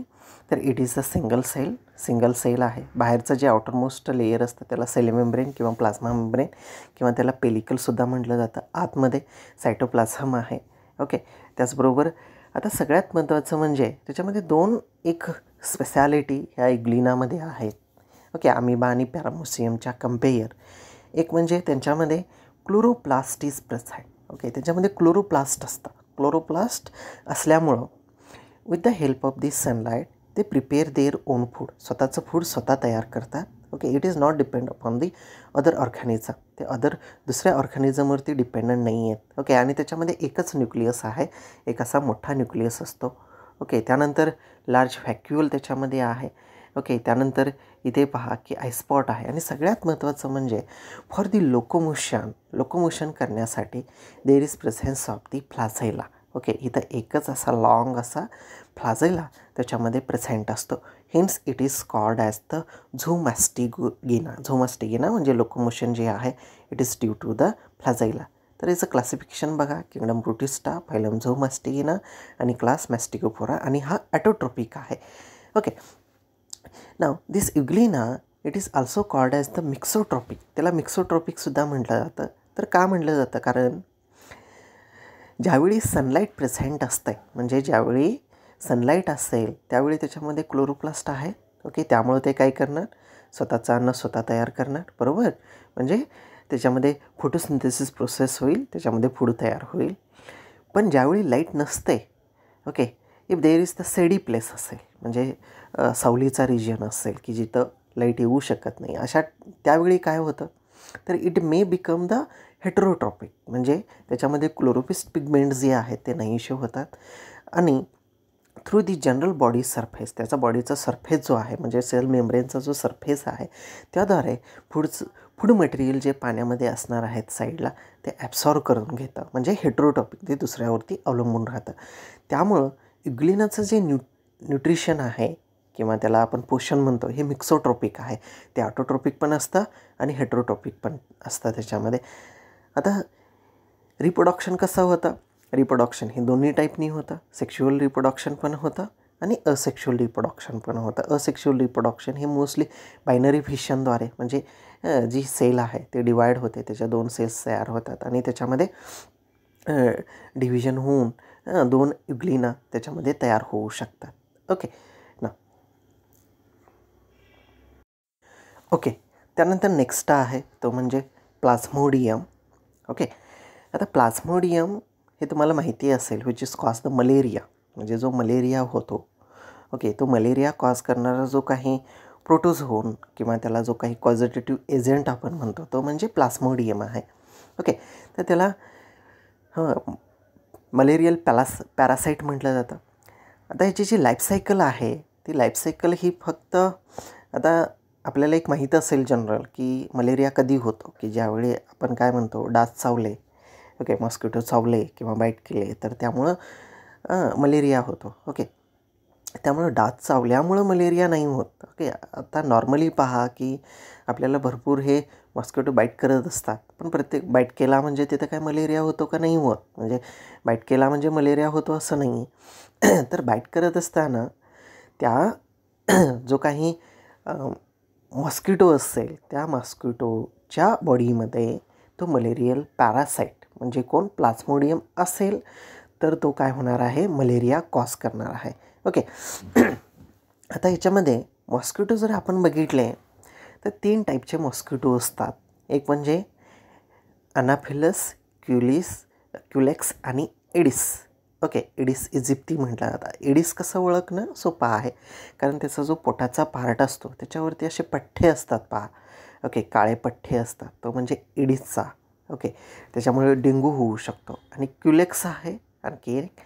तर it is a single cell आहे. बाहेरचं जे आउटरमोस्ट लेयर असतं त्याला सेल मेम्ब्रेन किंवा प्लाझ्मा मेम्ब्रेन किंवा त्याला पेलिकलसुद्धा म्हटलं जातं. आतमध्ये सायटोप्लाझम आहे. ओके, त्याचबरोबर आता सगळ्यात महत्त्वाचं म्हणजे त्याच्यामध्ये 2 एक स्पेशालिटी ह्या इग्लिनामध्ये आहेत. ओके, अमिबा आणि पॅरामोसियमच्या कंपेयर. एक म्हणजे त्यांच्यामध्ये क्लोरोप्लास्ट इज प्रेझेंट. ओके, त्याच्यामध्ये क्लोरोप्लास्ट असतं. क्लोरोप्लास्ट असल्यामुळं with the help of this sunlight ते प्रिपेअर देअर ओन फूड. स्वतःचं फूड स्वतः तयार करतात. Okay, it is not depend upon the other organism. ते दुसऱ्या ऑर्गॅनिझमवरती डिपेंडंट नाही आहेत. ओके, आणि त्याच्यामध्ये एकच न्यूक्लियस आहे, एक असा मोठा न्यूक्लियस असतो. ओके, त्यानंतर लार्ज व्हॅक्युअल त्याच्यामध्ये आहे. ओके, त्यानंतर इथे पहा की आयस्पॉट आहे. आणि सगळ्यात महत्त्वाचं म्हणजे फॉर दी लोकोमोशन करण्यासाठी there is presence of the flagella. Okay, इथं एकच असा लॉंग असा फ्लाझैला त्याच्यामध्ये प्रेझेंट असतो. Hence it is called as the Zoomastigina म्हणजे लोकोमोशन जे आहे it is due to the flagella. तर याचं क्लासिफिकेशन बघा, किंगडम प्रोटिस्टा, फायलम झूमास्टिगिना आणि क्लास मॅस्टिकोफोरा. आणि हा ॲटोट्रॉपिक आहे. ओके, नाव this Euglena it is also called as the mixotrophic. त्याला मिक्सोट्रॉपिकसुद्धा म्हटलं जातं. तर का म्हटलं जातं? कारण ज्यावेळी सनलाईट प्रेझेंट असते, म्हणजे ज्यावेळी सनलाईट असेल त्यावेळी त्याच्यामध्ये क्लोरोप्लास्ट आहे. ओके, त्यामुळे ते काय करणार? स्वतःचं अन्न स्वतः तयार करणार, बरोबर. म्हणजे त्याच्यामध्ये फोटोसिंथेसिस प्रोसेस होईल, त्याच्यामध्ये फूड तयार होईल. पण ज्यावेळी लाईट नसते, okay, if there is the shady place असेल, म्हणजे सावलीचा रिजन असेल की जिथं लाईट येऊ शकत नाही, अशा त्यावेळी काय होतं? तर it may become the heterotrophic, म्हणजे त्याच्यामध्ये क्लोरोप्लास्ट पिगमेंट जे आहेत ते नाहीसे होतात आणि through the general body surface, त्याचा बॉडीचा सरफेस जो आहे, म्हणजे सेल मेम्ब्रेनचा जो सरफेस आहे, त्याद्वारे फूड मटेरियल जे पाण्यामध्ये असणार आहेत साईडला ते ॲब्सॉर्ब करून घेतं, म्हणजे हेटेरोट्रॉपिक, ते दुसऱ्यावरती अवलंबून राहतं. त्यामुळं युग्लिनाचं जे न्यूट्रिशन आहे किंवा त्याला आपण पोषण म्हणतो, हे मिक्सोट्रॉपिक आहे. ते ऑटोट्रॉपिक पण असतं आणि हेटेरोट्रॉपिक पण असतं त्याच्यामध्ये. आता रिप्रोडक्शन कसं होतं? रिप्रोडक्शन हे दोन्ही टाईपनी होतं. सेक्शुअल रिप्रोडक्शन पण होतं आणि असेक्शुअल रिप्रोडक्शन पण होतं. असेक्शुअल रिप्रोडक्शन हे मोस्टली बायनरी फिशनद्वारे, म्हणजे जी सेल आहे ते डिवाईड होते, त्याच्या 2 सेल्स तयार होतात आणि त्याच्यामध्ये डिव्हिजन होऊन 2 युग्लिना त्याच्यामध्ये तयार होऊ शकतात. ओके ना. ओके, त्यानंतर नेक्स्ट आहे तो म्हणजे प्लाझ्मोडियम. ओके, आता प्लाझ्मोडियम हे तुम्हाला माहिती असेल, which is cause the malaria, म्हणजे जो मलेरिया होतो. ओके, तो मलेरिया कॉज करणारा जो काही प्रोटोझोन किंवा त्याला जो काही कॉझिटेटिव्ह एजंट आपण म्हणतो तो म्हणजे प्लाझ्मोडियम आहे. ओके, तर त्याला मलेरियल पॅरासाईट म्हटलं जातं. आता ह्याची जी लाईफसायकल आहे, ती लाईफसायकल ही फक्त, आता आपल्याला एक माहीत असेल जनरल की मलेरिया कधी होतो, की ज्यावेळी आपण काय म्हणतो, डास चावले, ओके, मॉस्किटो चावले किंवा बाईट केले, तर त्यामुळं मलेरिया होतो. ओके, त्यामुळं डास चावल्यामुळं मलेरिया नाही होत. ओके, आता नॉर्मली पहा की आपल्याला भरपूर हे मॉस्किटो बाईट करत असतात, पण प्रत्येक बाईट केला म्हणजे तिथं काय मलेरिया होतो का? नाही होत. म्हणजे बाईट केला म्हणजे मलेरिया होतो असं नाही. तर बाईट करत असताना त्या जो काही मॉस्किटो असेल, त्या मॉस्किटोच्या बॉडीमध्ये तो मलेरियल पॅरासाईट म्हणजे कोण? प्लाझ्मोडियम असेल तर तो काय होणार आहे? मलेरिया कॉज करणार आहे. ओके, आता याच्यामध्ये मॉस्किटो जर आपण बघितले तर 3 टाईपचे मॉस्किटो असतात. एक म्हणजे अनाफिलस, क्युलेक्स आणि एडिस. ओके, एडिस इजिप्ती म्हटलं जातं. एडिस कसं ओळखणं सोपं आहे, कारण त्याचा जो पोटाचा पार्ट असतो त्याच्यावरती असे पठ्ठे असतात पहा. ओके, काळे पठ्ठे असतात, तो म्हणजे एडिसचा. ओके, त्याच्यामुळे डेंग्यू होऊ शकतो. आणि क्युलेक्स आहे आणखी एक,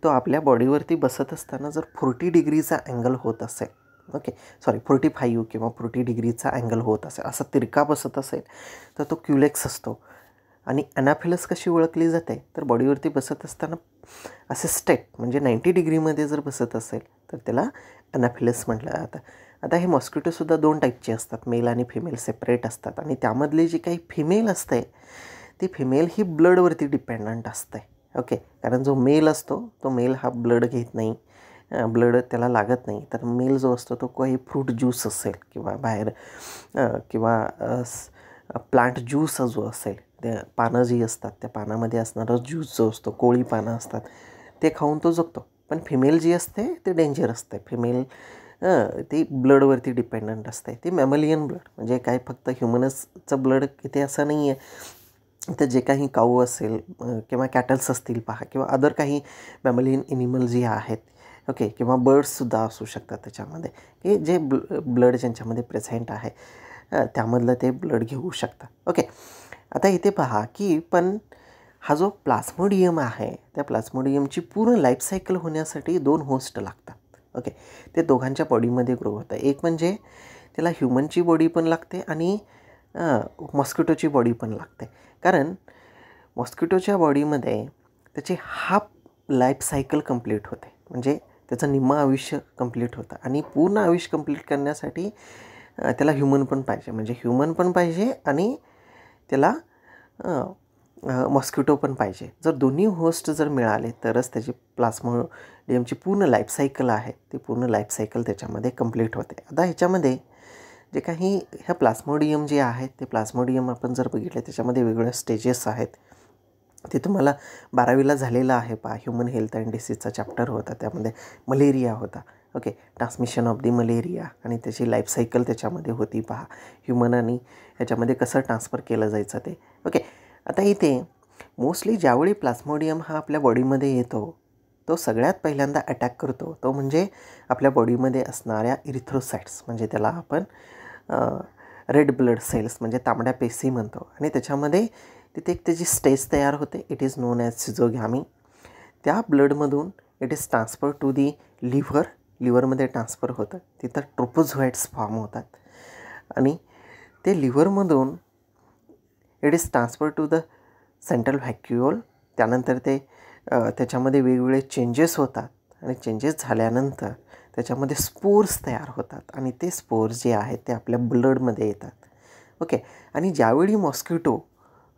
तो आपल्या बॉडीवरती बसत असताना जर 40 डिग्रीचा अँगल होत असेल, ओके, 45 किंवा 40 डिग्रीचा अँगल होत असेल, असा तिरका बसत असेल तर तो क्युलेक्स असतो. आणि अनाफिलस कशी ओळखली जाते? तर बॉडीवरती बसत असताना असे स्ट्रेट म्हणजे 90 डिग्रीमध्ये जर बसत असेल तर त्याला अनाफिलस म्हटलं जातं. आता हे मॉस्किटोसुद्धा 2 टाईपचे असतात, मेल आणि फिमेल सेपरेट असतात. आणि त्यामधली जी काही फिमेल असते ती फिमेल ही ब्लडवरती डिपेंडंट असते. ओके, कारण जो मेल असतो तो मेल हा ब्लड घेत नाही, ब्लड त्याला लागत नाही. तर मेल जो असतो तो काही फ्रूट ज्यूस असेल किंवा बाहेर किंवा प्लांट ज्यूस जो असेल, त्या पानं जी असतात त्या पानामध्ये असणारा ज्यूस जो असतो, कोळी पानं असतात, ते खाऊन तो जगतो. पण फिमेल जी असते ते डेंजर असते. फिमेल ती ब्लडवरती डिपेंडंट असते. ती मॅमलियन ब्लड, म्हणजे काय फक्त ह्युमनसचं ब्लड इथे असं नाही आहे. तर जे काही काऊ असेल किंवा कॅटल्स असतील पहा, किंवा अदर काही मॅमलियन ॲनिमल जे आहेत, ओके, किंवा बर्ड्ससुद्धा असू शकतात त्याच्यामध्ये, की जे ब्लड ज्यांच्यामध्ये प्रेझेंट आहे त्यामधलं ते ब्लड घेऊ शकतात. ओके, आता इथे पहा की पण हा जो प्लाझ्मोडियम आहे, त्या प्लाझ्मोडियमची पूर्ण लाईफसायकल होण्यासाठी 2 होस्ट लागतात. ओके, ते दोघांच्या बॉडीमध्ये ग्रो होतं. एक म्हणजे त्याला ह्युमनची बॉडी पण लागते आणि मॉस्किटोची बॉडी पण लागते. कारण मॉस्किटोच्या बॉडीमध्ये त्याची हाफ लाईफसायकल कंप्लीट होते, म्हणजे त्याचं निम्मं आयुष्य कंप्लीट होतं. आणि पूर्ण आयुष्य कंप्लीट करण्यासाठी त्याला ह्युमन पण पाहिजे, म्हणजे ह्युमन पण पाहिजे आणि त्याला मॉस्किटो पण पाहिजे. जर दोन्ही होस्ट जर मिळाले तरच त्याची प्लाझ्मोडियमची पूर्ण लाईफसायकल आहे ती पूर्ण लाईफसायकल त्याच्यामध्ये कंप्लीट होते. आता ह्याच्यामध्ये जे काही ह्या प्लाझ्मोडियम जे आहेत ते प्लाझ्मोडियम आपण जर बघितले त्याच्यामध्ये वेगवेगळ्या स्टेजेस आहेत. ते तुम्हाला 12वीला झालेलं आहे पहा. ह्युमन हेल्थ अँड डिसीजचा चॅप्टर होता, त्यामध्ये मलेरिया होता. Okay, transmission of the malaria आणि त्याची लाईफसायकल त्याच्यामध्ये होती पहा. ह्युमन आणि ह्याच्यामध्ये कसं ट्रान्सफर केलं जायचं ते. ओके, आता इथे मोस्टली ज्यावेळी प्लाझ्मोडियम हा आपल्या बॉडीमध्ये येतो तो सगळ्यात पहिल्यांदा अटॅक करतो तो म्हणजे आपल्या बॉडीमध्ये असणाऱ्या इरिथ्रोसाइट्स, म्हणजे त्याला आपण रेड ब्लड सेल्स म्हणजे तांबड्या पेशी म्हणतो. आणि त्याच्यामध्ये तिथे एक त्याची स्टेज तयार होते, it is known as schizogamy. त्या ब्लडमधून it is transfer to the लिव्हरमध्ये ट्रान्सफर होतं. तिथं ट्रोपोझोइट्स फॉर्म होतात आणि ते लिव्हरमधून it is transfer to the central vacuole. त्यानंतर ते त्याच्यामध्ये वेगवेगळे चेंजेस होतात आणि चेंजेस झाल्यानंतर त्याच्यामध्ये स्पोर्स तयार होतात आणि ते स्पोर्स जे आहेत ते आपल्या ब्लडमध्ये येतात. ओके, आणि ज्यावेळी मॉस्किटो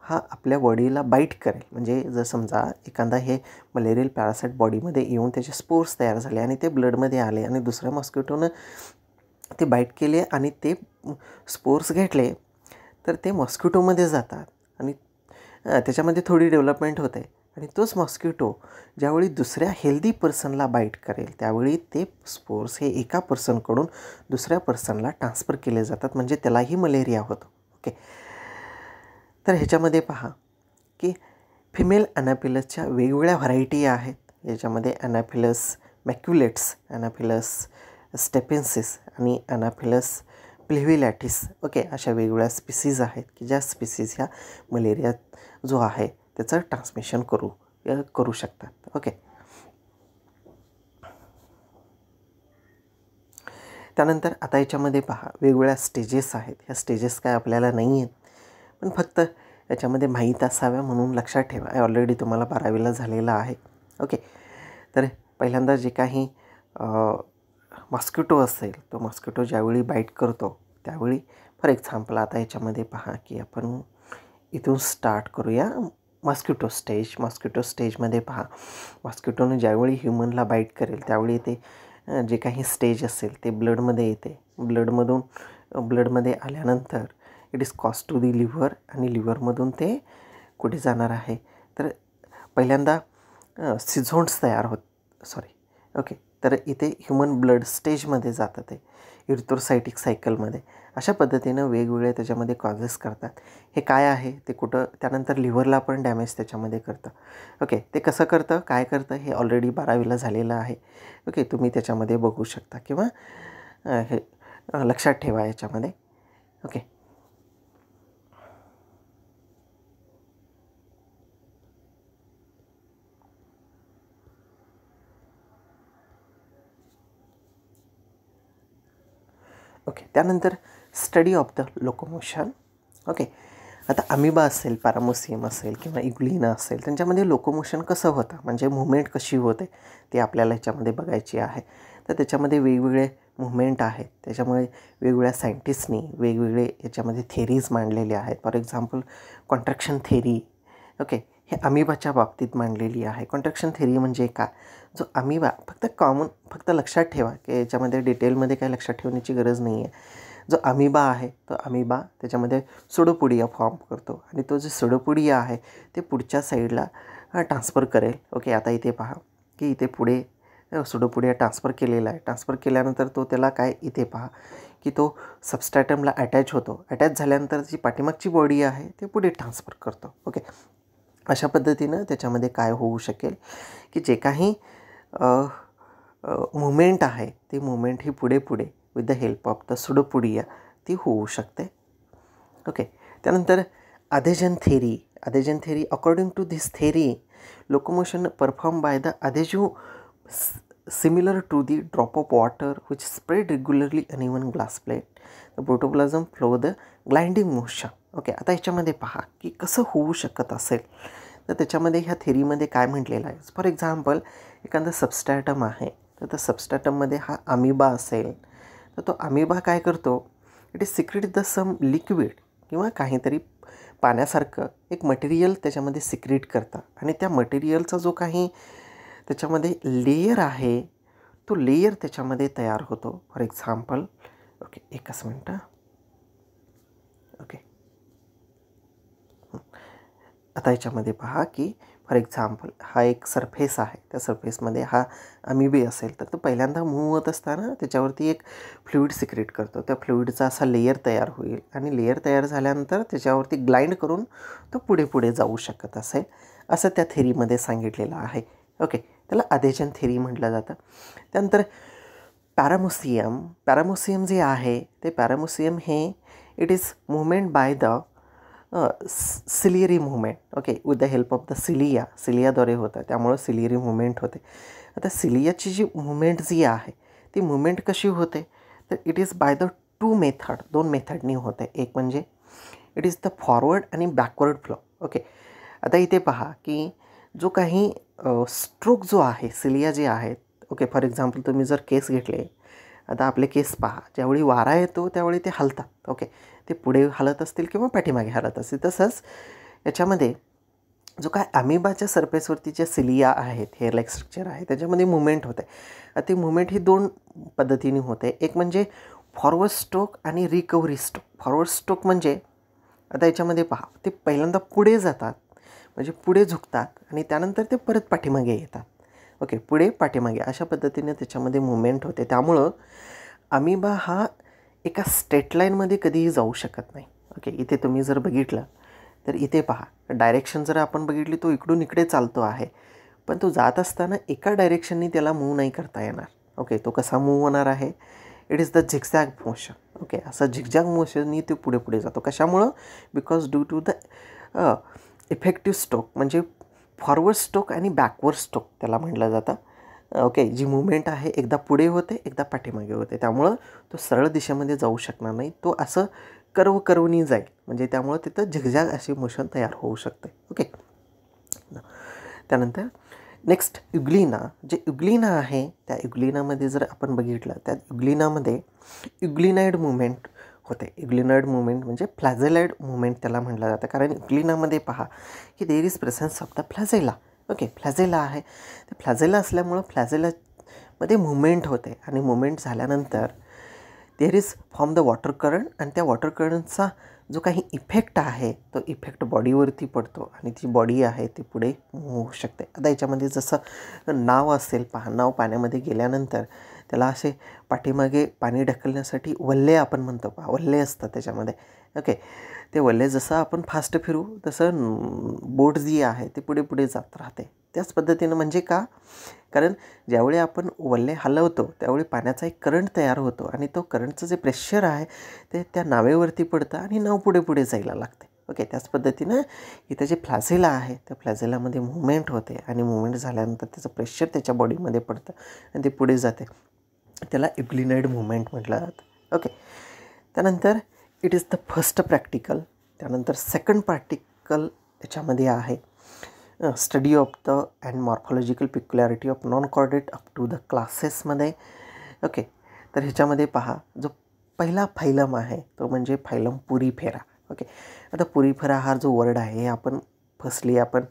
हा आपल्या बॉडीला बाईट करेल, म्हणजे जर समजा एखादा हे मलेरियल पॅरासाईट बॉडीमध्ये येऊन त्याचे स्पोर्स तयार झाले आणि ते ब्लडमध्ये आले आणि दुसऱ्या मॉस्किटोनं ते बाईट केले आणि ते स्पोर्स घेतले तर ते मॉस्किटोमध्ये जातात आणि त्याच्यामध्ये थोडी डेव्हलपमेंट होते. आणि तोच मॉस्किटो ज्यावेळी दुसऱ्या हेल्दी पर्सनला बाईट करेल त्यावेळी ते स्पोर्स हे एका पर्सनकडून दुसऱ्या पर्सनला ट्रान्सफर केले जातात, म्हणजे त्यालाही मलेरिया होतो. ओके, तर ह्याच्यामध्ये पहा की फिमेल ॲनाफिलसच्या वेगवेगळ्या व्हरायटी आहेत. याच्यामध्ये ॲनाफिलस मॅक्युलेट्स, ॲनाफिलस स्टेपेन्सिस आणि ॲनाफिलस प्लेव्हिलॅटिस. ओके, अशा वेगवेगळ्या स्पीसीज आहेत की ज्या स्पीसीज ह्या मलेरिया जो आहे त्याचं ट्रान्समिशन करू शकतात. ओके, त्यानंतर आता याच्यामध्ये पहा वेगवेगळ्या स्टेजेस आहेत. ह्या स्टेजेस काय आपल्याला नाही आहेत, पण फक्त याच्यामध्ये माहीत असाव्या म्हणून लक्षात ठेवा. ऑलरेडी तुम्हाला 12वीला झालेला आहे. ओके, तर पहिल्यांदा जे काही मॉस्किटो असेल तो मॉस्किटो ज्यावेळी बाईट करतो त्यावेळी फॉर एक्झाम्पल आता याच्यामध्ये पहा की आपण इथून स्टार्ट करूया. मॉस्किटो स्टेजमध्ये पहा मॉस्किटोनं ज्यावेळी ह्युमनला बाईट करेल त्यावेळी ते जे काही स्टेज असेल ते ब्लडमध्ये येते. ब्लडमध्ये आल्यानंतर it is cause to the liver आणि लिव्हरमधून ते कुठे जाणार आहे तर पहिल्यांदा सिझोन्ड्स तयार ओके, तर इथे ह्युमन ब्लड स्टेजमध्ये जातं ते इरिथ्रोसायटिक सायकलमध्ये. अशा पद्धतीनं वेगवेगळे त्याच्यामध्ये कॉजेस करतात. हे काय आहे ते कुठं त्यानंतर लिव्हरला पण डॅमेज त्याच्यामध्ये करतं. ओके, ते कसं करतं काय करतं हे ऑलरेडी 12वीला झालेलं आहे. ओके, तुम्ही त्याच्यामध्ये बघू शकता किंवा हे लक्षात ठेवा याच्यामध्ये. ओके, ओके, त्यानंतर study of the locomotion. Okay, आता अमिबा असेल, पॅरामोसियम असेल किंवा इग्लिना असेल त्यांच्यामध्ये लोकोमोशन कसं होतं म्हणजे मुवमेंट कशी होते ते आपल्याला ह्याच्यामध्ये बघायची आहे. तर त्याच्यामध्ये वेगवेगळे मुवमेंट आहेत. त्याच्यामुळे वेगवेगळ्या सायंटिस्टनी वेगवेगळे याच्यामध्ये थेरीज मांडलेले आहेत. For example contraction theory. Okay, हे अमिबाच्या बाबतीत मांडलेली आहे. कॉन्ट्रॅक्शन थेरी म्हणजे काय, जो अमिबा फक्त लक्षात ठेवा की याच्यामध्ये डिटेलमध्ये काही लक्षात ठेवण्याची गरज नाही आहे. जो अमिबा आहे तो अमिबा त्याच्यामध्ये सुडोपोडिया फॉर्म करतो आणि तो जो सुडोपोडिया आहे ते पुढच्या साईडला ट्रान्सफर करेल. ओके, आता इथे पहा की इथे पुढे सुडोपोडिया ट्रान्सफर केलेला आहे. ट्रान्सफर केल्यानंतर तो त्याला काय इथे पहा की तो सबस्ट्रॅटमला अटॅच होतो. अटॅच झाल्यानंतर जी पाठीमागची बॉडी आहे ते पुढे ट्रान्सफर करतो. ओके, अशा पद्धतीनं त्याच्यामध्ये काय होऊ शकेल की जे काही मुवमेंट आहे ती मुवमेंट ही पुढे with the help of the pseudopodia ती होऊ शकते. ओके, त्यानंतर adhesion theory. According to this theory locomotion perform by the adhesive similar to the drop of water which spread regularly uneven glass plate. The protoplasm flow the gliding motion. Okay, आता याच्यामध्ये पहा की कसं होऊ शकत असेल तर त्याच्यामध्ये ह्या थेरीमध्ये काय म्हटलेलं आहे. फॉर एक्झाम्पल एखादा सबस्ट्रॅटम आहे तर त्या सबस्ट्रॅटममध्ये हा अमिबा असेल तर तो अमिबा काय करतो, it is secrete the some liquid किंवा काहीतरी पाण्यासारखं एक मटेरियल त्याच्यामध्ये सिक्रेट करतं आणि त्या मटेरियलचा जो काही त्याच्यामध्ये लेयर आहे तो लेयर त्याच्यामध्ये तयार होतो. फॉर एक्झाम्पल ओके एकच मिनटं ओके आता याच्यामध्ये पहा की फॉर एक्झाम्पल हा एक सरफेस आहे. त्या सरफेसमध्ये हा अमिबे असेल तर तो पहिल्यांदा मूव्ह होत असताना त्याच्यावरती एक फ्लुईड सिक्रेट करतो. त्या फ्लुईडचा असा लेयर तयार होईल आणि लेयर तयार झाल्यानंतर त्याच्यावरती ग्लाइंड करून तो पुढे पुढे जाऊ शकत असेल असं त्या थेरीमध्ये सांगितलेलं आहे. ओके त्याला अधेजन थेरी म्हटलं जातं. त्यानंतर पॅरामोसियम जे आहे ते पॅरामोसियम हे it is movement by the ciliary movement. Okay with the help of the सिलियाद्वारे होतं त्यामुळं सिलियरी मुवमेंट होते. आता सिलियाची जी मुवमेंट जी आहे ती मुवमेंट कशी होते तर इट इज बाय द दोन मेथडनी होते. एक म्हणजे इट इज द फॉरवर्ड आणि बॅकवर्ड फ्लो. ओके आता इथे पहा की जो काही स्ट्रोक जो आहे सिलिया जे आहेत ओके फॉर एक्झाम्पल तुम्ही जर केस घेतले आता आपले केस पहा ज्यावेळी वारा येतो त्यावेळी ते हलतात. ओके ते पुढे हलत असतील किंवा पाठीमागे हलत असतील. तसंच याच्यामध्ये जो काय अमिबाच्या सरफेसवरती ज्या सिलिया आहेत हेअर लाईक स्ट्रक्चर आहे त्याच्यामध्ये मुवमेंट होते. ती मुवमेंट ही दोन पद्धतीने होते. एक म्हणजे फॉरवर्ड स्ट्रोक आणि रिकव्हरी स्ट्रोक. फॉरवर्ड स्ट्रोक म्हणजे आता याच्यामध्ये पहा ते पहिल्यांदा पुढे जातात म्हणजे पुढे झुकतात आणि त्यानंतर ते परत पाठीमागे येतात. ओके पुढे पाठीमागे अशा पद्धतीने त्याच्यामध्ये मुवमेंट होते. त्यामुळं अमिबा हा एका स्ट्रेट लाईनमध्ये कधीही जाऊ शकत नाही. ओके इथे तुम्ही जर बघितलं तर इथे पहा डायरेक्शन जर आपण बघितली तो इकडून इकडे चालतो आहे पण तो जात असताना एका डायरेक्शननी त्याला मूव्ह नाही करता येणार. ओके तो कसा मूव्ह होणार आहे it is the zigzag motion. Okay असं झिगझॅग मोशननी तो पुढे पुढे जातो. कशामुळं because due to the effective stroke म्हणजे फॉरवर्ड स्ट्रोक आणि बॅकवर्ड स्ट्रोक त्याला म्हटलं जातं. ओके जी मुवमेंट आहे एकदा पुढे होते एकदा पाठीमागे होते त्यामुळं तो सरळ दिशेमध्ये जाऊ शकणार नाही. तो असं कर्वनी जाईल म्हणजे त्यामुळं तिथं झिगझॅग अशी मोशन तयार होऊ शकते. ओके त्यानंतर नेक्स्ट युग्लिना. जे युग्लिना आहे त्या युग्लिनामध्ये जर आपण बघितलं त्या युग्लिनामध्ये युग्लिनाइड मुवमेंट होते. युग्लिनाइड मुवमेंट म्हणजे फ्लॅझेलाइड मुवमेंट त्याला म्हटलं जातं कारण युग्लिनामध्ये पहा की there is presence of the flagella. Okay flagella आहे ते फ्लॅझेला असल्यामुळं फ्लॅझेलामध्ये मुवमेंट होते आणि मुवमेंट झाल्यानंतर there is form the water current आणि त्या वॉटर करंटचा जो काही इफेक्ट आहे तो इफेक्ट बॉडीवरती पडतो आणि ती बॉडी आहे ती पुढे मूव्ह होऊ शकते. आता याच्यामध्ये जसं नाव असेल पहा नाव पाण्यामध्ये गेल्यानंतर त्याला असे पाठीमागे पाणी ढकलण्यासाठी वल्ले आपण म्हणतो पहा वल्ले असतात त्याच्यामध्ये. ओके ते वल्ले जसं आपण फास्ट फिरू तसं बोट जी आहे ती पुढे पुढे जात राहते. त्याच पद्धतीनं म्हणजे का कारण ज्यावेळी आपण वल्ले हलवतो त्यावेळी पाण्याचा एक करंट तयार होतो आणि तो करंटचं जे प्रेशर आहे ते त्या नावेवरती पडतं आणि नाव पुढे पुढे जायला लागते. ओके त्याच पद्धतीनं इथं जे फ्लॅझेला आहे त्या फ्लॅझेलामध्ये मुवमेंट होते आणि मुवमेंट झाल्यानंतर त्याचं प्रेशर त्याच्या बॉडीमध्ये पडतं आणि ते पुढे जाते. त्याला युग्लिनाइड मुवमेंट म्हटलं जातं. ओके त्यानंतर it is the first practical. त्यानंतर सेकंड प्रॅक्टिकल याच्यामध्ये आहे study of the and morphological peculiarity of non chordate up to the क्लासेसमध्ये. ओके तर ह्याच्यामध्ये पहा जो पहिला फायलम आहे तो म्हणजे फायलम पुरीफेरा. ओके आता पुरीफेरा हा जो वर्ड आहे हे आपण फर्स्टली आपण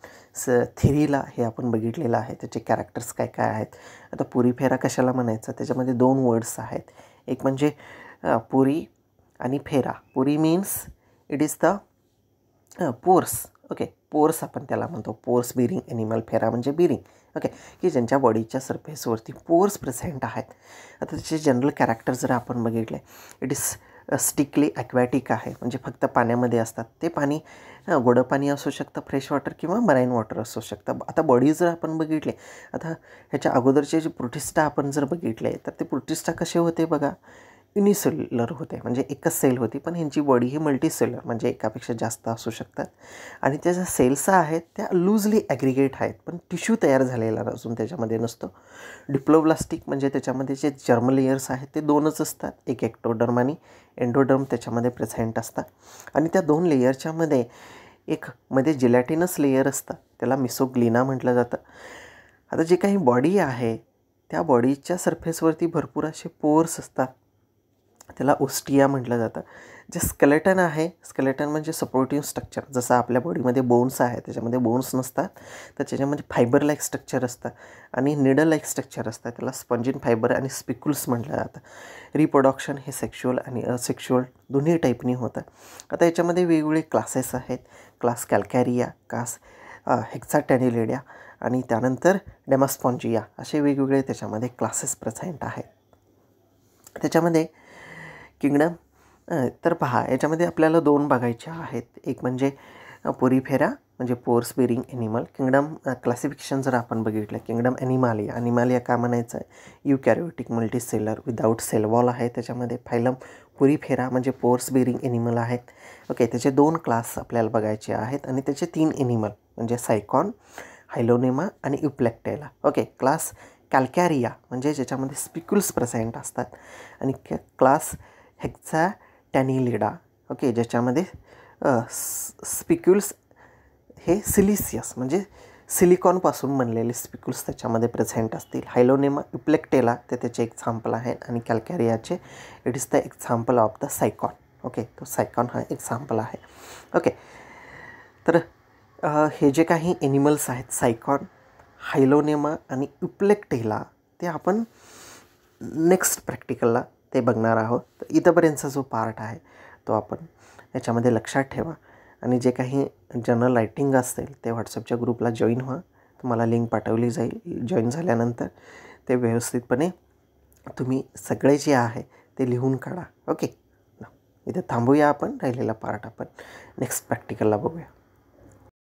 थेरीला हे आपण बघितलेलं आहे त्याचे कॅरेक्टर्स काय काय आहेत. आता पुरीफेरा कशाला म्हणायचं त्याच्यामध्ये दोन वर्ड्स आहेत. एक म्हणजे पुरी आणि फेरा. पुरी means it is the pores. Okay pores आपण त्याला म्हणतो पोर्स बिरिंग ॲनिमल. फेरा म्हणजे बिरिंग. ओके की ज्यांच्या बॉडीच्या सरफेसवरती पोर्स प्रेझेंट आहेत. आता त्याचे जनरल कॅरेक्टर जर आपण बघितले इट इज स्टिकली ॲक्वॅटिक आहे म्हणजे फक्त पाण्यामध्ये असतात. ते पाणी गोडं पाणी असू शकतं फ्रेश वॉटर किंवा मराईन वॉटर असू शकतं. आता बॉडी जर आपण बघितले आता ह्याच्या अगोदरचे जे प्रोटिस्टा आपण जर बघितले तर ते प्रोटिस्टा कसे होते बघा युनिसेल्युलर होते म्हणजे एकच सेल होती पण ह्यांची बॉडी ही मल्टीसेल्युलर म्हणजे एकापेक्षा जास्त असू शकतात आणि त्या ज्या सेल्स आहेत त्या लूजली ॲग्रिगेट आहेत पण टिश्यू तयार झालेला अजून त्याच्यामध्ये नसतो. डिप्लोब्लास्टिक म्हणजे त्याच्यामध्ये जे जर्म लेयर्स आहेत ते दोनच असतात. एक एक्टोडर्म आणि एंडोडर्म त्याच्यामध्ये प्रेझेंट असतात आणि त्या दोन लेयरच्यामध्ये एक मध्ये जिलॅटिनस लेयर असतं त्याला मिसोग्लिना म्हटलं जातं. आता जे काही बॉडी आहे त्या बॉडीच्या सरफेसवरती भरपूर असे पोर्स असतात त्याला ओस्टिया म्हटलं जातं. जे स्केलेटन आहे, स्केलेटन म्हणजे सपोर्टिव्ह स्ट्रक्चर. जसं आपल्या बॉडीमध्ये बोन्स आहे, त्याच्यामध्ये बोन्स नसतात, तर त्याच्यामध्ये फायबर लाईक स्ट्रक्चर असतं आणि निडल लाईक स्ट्रक्चर असतं. त्याला स्पंजिन फायबर आणि स्पिक्युल्स म्हटलं जातं. रिप्रोडक्शन हे सेक्शुअल आणि असेक्शुअल दोन्ही टाईपनी होतं. आता याच्यामध्ये वेगवेगळे क्लासेस आहेत. क्लास कॅल्कॅरिया, क्लास हेक्साटॅनिलिडिया आणि त्यानंतर डेमास्पॉन्जिया, असे वेगवेगळे त्याच्यामध्ये क्लासेस प्रेझेंट आहेत. त्याच्यामध्ये किंगडम तर पहा, याच्यामध्ये आपल्याला 2 बघायचे आहेत. एक म्हणजे पोरीफेरा म्हणजे pores bearing animal. Kingdom classification जर आपण बघितलं, किंगडम ॲनिमालिया, ॲनिमालिया का म्हणायचं आहे, eukaryotic multicellular without cell wall आहे. त्याच्यामध्ये फायलम पोरीफेरा म्हणजे पोर्स बेरिंग ॲनिमल आहेत. ओके, त्याचे 2 क्लास आपल्याला बघायचे आहेत आणि त्याचे 3 ॲनिमल म्हणजे सायकॉन, हायलोनेमा आणि युप्लेक्टेला. ओके, क्लास कॅल्कॅरिया म्हणजे ज्याच्यामध्ये स्पिक्युल्स प्रेझेंट असतात आणि क्लास हेक्साटॅनिलिडा, ओके, ज्याच्यामध्ये स्पिक्युल्स हे सिलिसियस म्हणजे सिलिकॉनपासून बनलेले स्पिक्युल्स त्याच्यामध्ये प्रेझेंट असतील. हायलोनेमा, युप्लेक्टेला ते त्याचे एक्झाम्पल आहे आणि कॅल्कॅरियाचे it is the example of the Sycon. Okay, तो सायकॉन हा एक्झाम्पल आहे. ओके, तर हे जे काही ॲनिमल्स आहेत, सायकॉन, हायलोनेमा आणि युप्लेक्टेला, ते आपण नेक्स्ट प्रॅक्टिकलला ते बघणार आहोत. तर इथंपर्यंतचा जो पार्ट आहे तो आपण याच्यामध्ये लक्षात ठेवा आणि जे काही जनरल रायटिंग असतील ते व्हॉट्सअपच्या ग्रुपला जॉईन व्हा. तुम्हाला लिंक पाठवली जाईल. जॉईन झाल्यानंतर ते व्यवस्थितपणे तुम्ही सगळे जे आहे ते लिहून काढा. ओके, इथे थांबूया आपण. राहिलेला पार्ट आपण नेक्स्ट प्रॅक्टिकलला बघूया.